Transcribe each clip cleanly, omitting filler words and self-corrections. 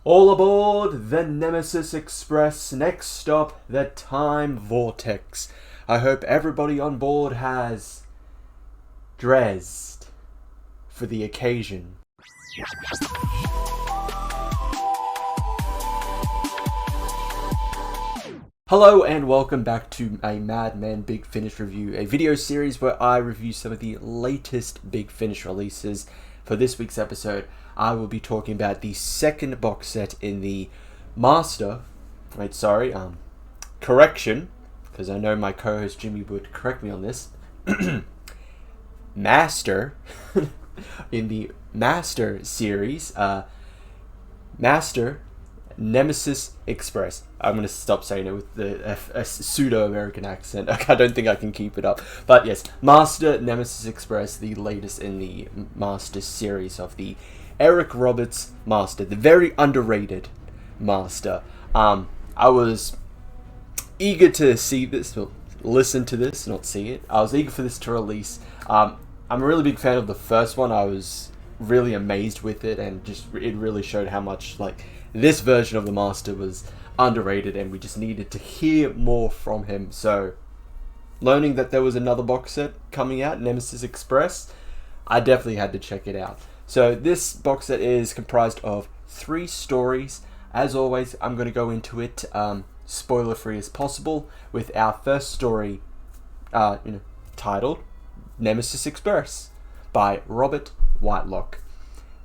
All aboard the Nemesis Express. Next stop, the Time Vortex. I hope everybody on board has drezzed for the occasion. Hello and welcome back to a Madman Big Finish review, a video series where I review some of the latest Big Finish releases. For this week's episode, I will be talking about the second box set in the correction, because I know my co-host Jimmy would correct me on this, Master, in the Master series, Master Nemesis Express. I'm going to stop saying it with a pseudo-American accent. I don't think I can keep it up. But yes, Master Nemesis Express, the latest in the Master series of the Eric Roberts Master, the very underrated Master. I was eager to see this, or listen to this, not see it. I was eager for this to release. I'm a really big fan of the first one. I was really amazed with it, and just it really showed how much this version of the Master was underrated, and we just needed to hear more from him. So, learning that there was another box set coming out, Nemesis Express, I definitely had to check it out. So this box set is comprised of 3 stories. As always, I'm going to go into it spoiler free as possible with our first story titled Nemesis Express by Robert Whitelock.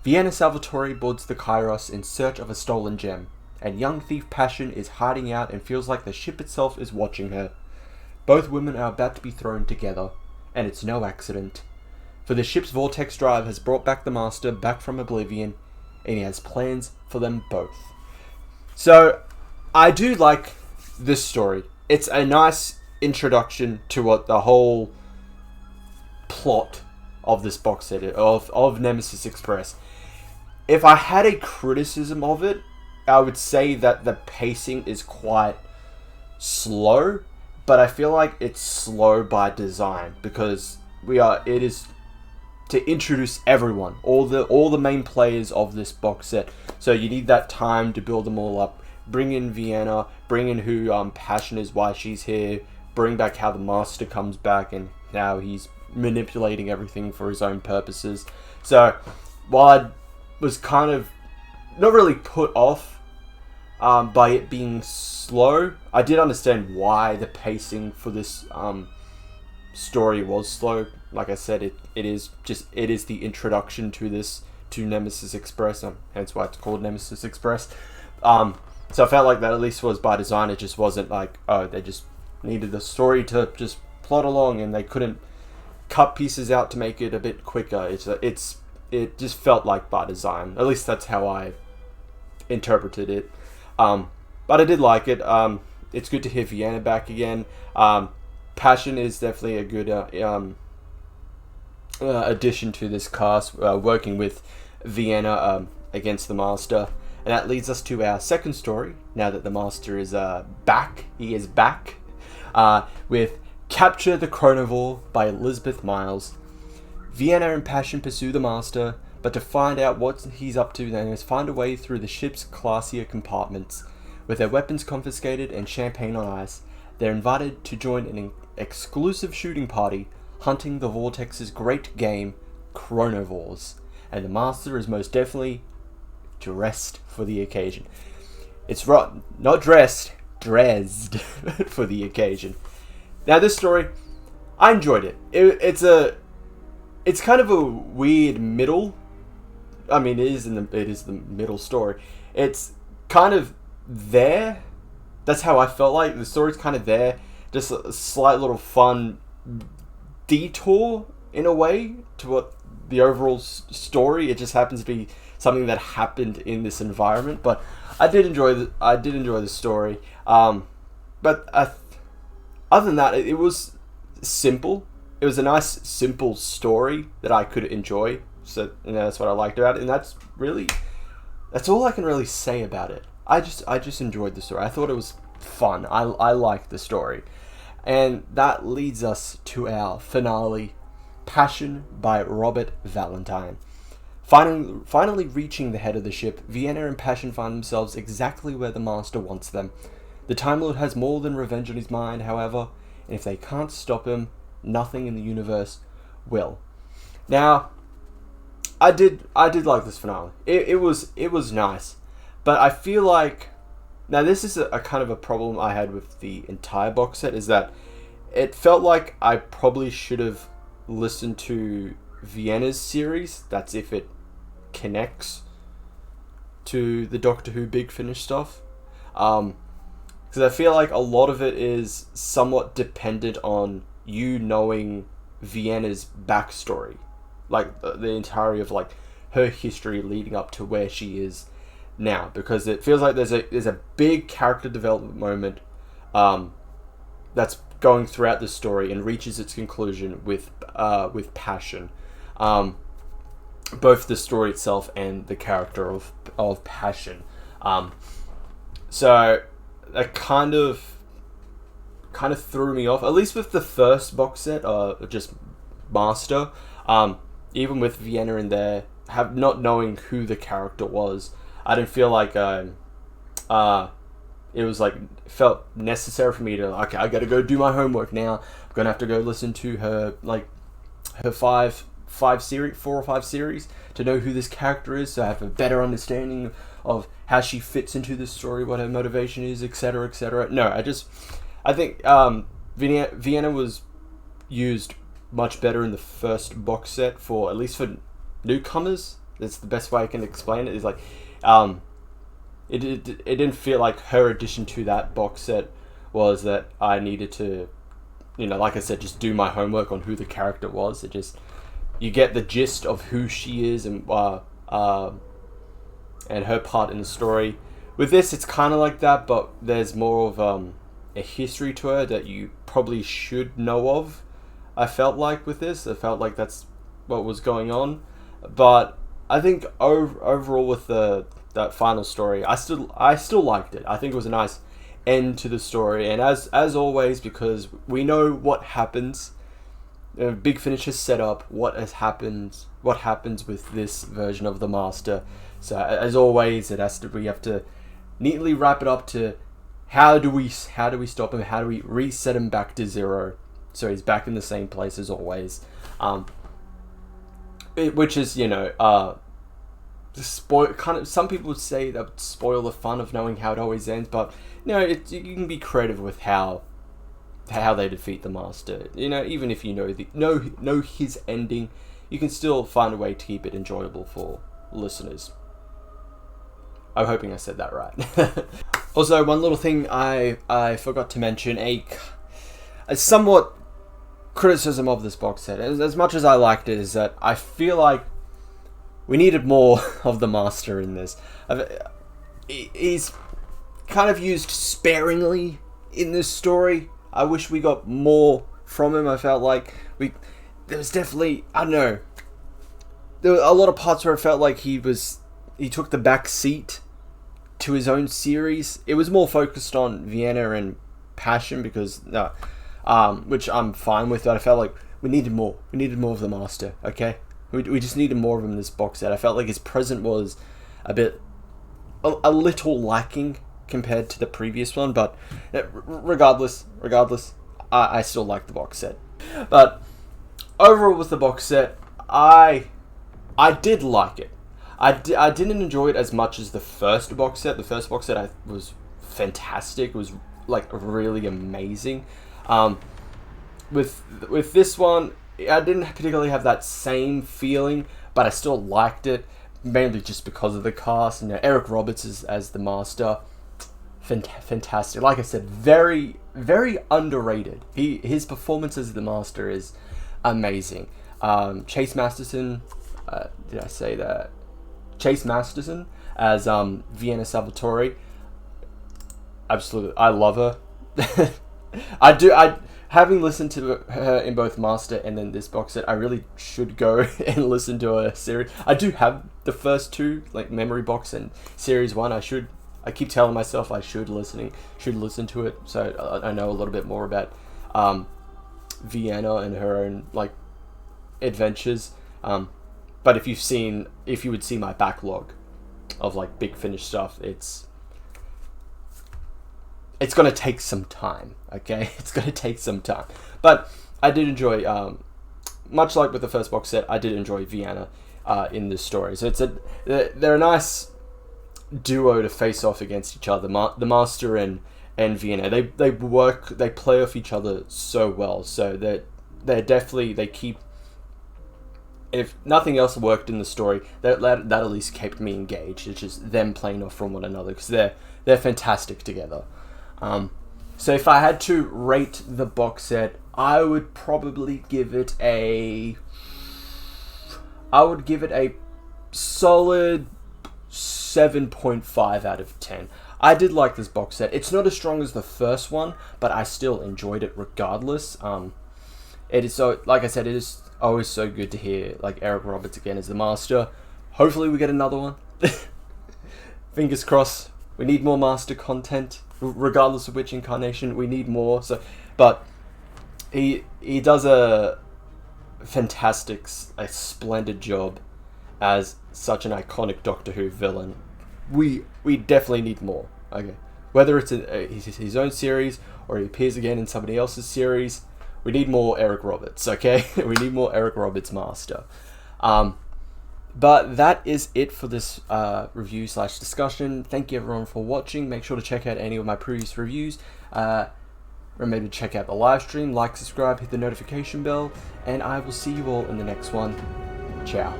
Vienna Salvatore boards the Kairos in search of a stolen gem, and young thief Passion is hiding out and feels like the ship itself is watching her. Both women are about to be thrown together, and it's no accident. For the ship's vortex drive has brought back the Master back from oblivion, and he has plans for them both. So, I do like this story. It's a nice introduction to what the whole plot of this box set of Nemesis Express. If I had a criticism of it, I would say that the pacing is quite slow, but I feel like it's slow by design, because it is to introduce everyone, all the main players of this box set. So you need that time to build them all up. Bring in Vienna, bring in who Passion is, why she's here, bring back how the Master comes back and how he's manipulating everything for his own purposes. So while I was kind of not really put off by it being slow, I did understand why the pacing for this story was slow. Like I said, it is the introduction to Nemesis Express, hence why it's called Nemesis Express. So I felt like that at least was by design. It just wasn't like, they just needed the story to just plot along and they couldn't cut pieces out to make it a bit quicker. It just felt like by design. At least that's how I interpreted it. But I did like it. It's good to hear Vienna back again. Passion is definitely a good addition to this cast, working with Vienna against the Master. And that leads us to our second story, now that the Master is back. He is back with Capture the Chronovore by Elizabeth Miles. Vienna and Passion pursue the Master, but to find out what he's up to, they must find a way through the ship's classier compartments. With their weapons confiscated and champagne on ice, they're invited to join an exclusive shooting party hunting the Vortex's great game, Chronovores, and the Master is most definitely dressed for the occasion. It's right, not dressed, drezzed for the occasion. Now this story, I enjoyed it. It's kind of a weird middle. I mean, it is the middle story. It's kind of there. That's how I felt like. The story's kind of there. Just a slight little fun detour, in a way, to what the overall story. It just happens to be something that happened in this environment. But I did enjoy the story. But other than that, it was simple. It was a nice, simple story that I could enjoy. So that's what I liked about it, and that's all I can really say about it. I just enjoyed the story. I thought it was fun. I liked the story. And that leads us to our finale, Passion by Robert Valentine. Finally reaching the head of the ship, Vienna and Passion find themselves exactly where the Master wants them. The Time Lord has more than revenge on his mind, however, and if they can't stop him, nothing in the universe will. Now, I did like this finale. It was nice, but I feel like now this is a kind of a problem I had with the entire box set, is that it felt like I probably should have listened to Vienna's series. That's if it connects to the Doctor Who Big Finish stuff. Because I feel like a lot of it is somewhat dependent on you knowing Vienna's backstory. Like the entirety of like her history leading up to where she is now. Because it feels like there's a big character development moment that's going throughout the story and reaches its conclusion with Passion. Both the story itself and the character of Passion. So that kind of threw me off, at least with the first box set, just Master. Even with Vienna in there, not knowing who the character was, I didn't feel like it was like felt necessary for me to, okay, I gotta go do my homework now. I'm gonna have to go listen to her four or five series to know who this character is, so I have a better understanding of how she fits into this story, what her motivation is, etc., etc. No, I think Vienna was used much better in the first box set, at least for newcomers. That's the best way I can explain it. Is like, it didn't feel like her addition to that box set was that I needed to, like I said, just do my homework on who the character was. You get the gist of who she is and her part in the story. With this, it's kind of like that, but there's more of a history to her that you probably should know of. I felt like with this, I felt like that's what was going on, but I think overall with that final story, I still liked it. I think it was a nice end to the story, and as always, because we know what happens. Big Finish has set up what happens with this version of the Master. So as always, we have to neatly wrap it up to how do we stop him? How do we reset him back to zero? So he's back in the same place as always. Which is, some people would say that would spoil the fun of knowing how it always ends, but you can be creative with how they defeat the Master. Even if you know his ending, you can still find a way to keep it enjoyable for listeners. I'm hoping I said that right. Also, one little thing I forgot to mention, a somewhat criticism of this box set, as much as I liked it, is that I feel like we needed more of the Master in this. He's kind of used sparingly in this story. I wish we got more from him. I felt like there was definitely, I don't know, there were a lot of parts where I felt like he took the back seat to his own series. It was more focused on Vienna and Passion because, which I'm fine with, but I felt like we needed more. We needed more of the Master, okay? We just needed more of him in this box set. I felt like his present was a little lacking compared to the previous one, but regardless, I still like the box set. But overall with the box set, I did like it. I didn't enjoy it as much as the first box set. The first box set was fantastic. It was like really amazing. With this one, I didn't particularly have that same feeling, but I still liked it, mainly just because of the cast. Eric Roberts as the Master. Fantastic. Like I said, very, very underrated. His performance as the Master is amazing. Chase Masterson, did I say that? Chase Masterson as Vienna Salvatore. Absolutely, I love her. Having listened to her in both Master and then this box set, I really should go and listen to her series. I do have the first two, like Memory Box and Series 1. I keep telling myself I should listen to it, so I know a little bit more about Vienna and her own like adventures. But if you would see my backlog of like big finish stuff, it's gonna take some time. Okay, it's gonna take some time. But I did enjoy, much like with the first box set, I did enjoy Vienna in this story. So they're a nice duo to face off against each other. The Master and Vienna, they play off each other so well. So they're definitely, they keep, if nothing else worked in the story, that at least kept me engaged. It's just them playing off from one another, because they're fantastic together. So if I had to rate the box set, I would probably give it a solid 7.5 out of 10. I did like this box set. It's not as strong as the first one, but I still enjoyed it regardless. It is so, like I said, it is always so good to hear like Eric Roberts again as the Master. Hopefully we get another one. Fingers crossed. We need more Master content, regardless of which incarnation. We need more. So, but he does a fantastic, a splendid job as such an iconic Doctor Who villain. We definitely need more. Okay, whether it's his own series or he appears again in somebody else's series, we need more Eric Roberts. Okay, we need more Eric Roberts Master. But that is it for this review / discussion. Thank you everyone for watching. Make sure to check out any of my previous reviews. Remember to check out the live stream, like, subscribe, hit the notification bell, and I will see you all in the next one. Ciao.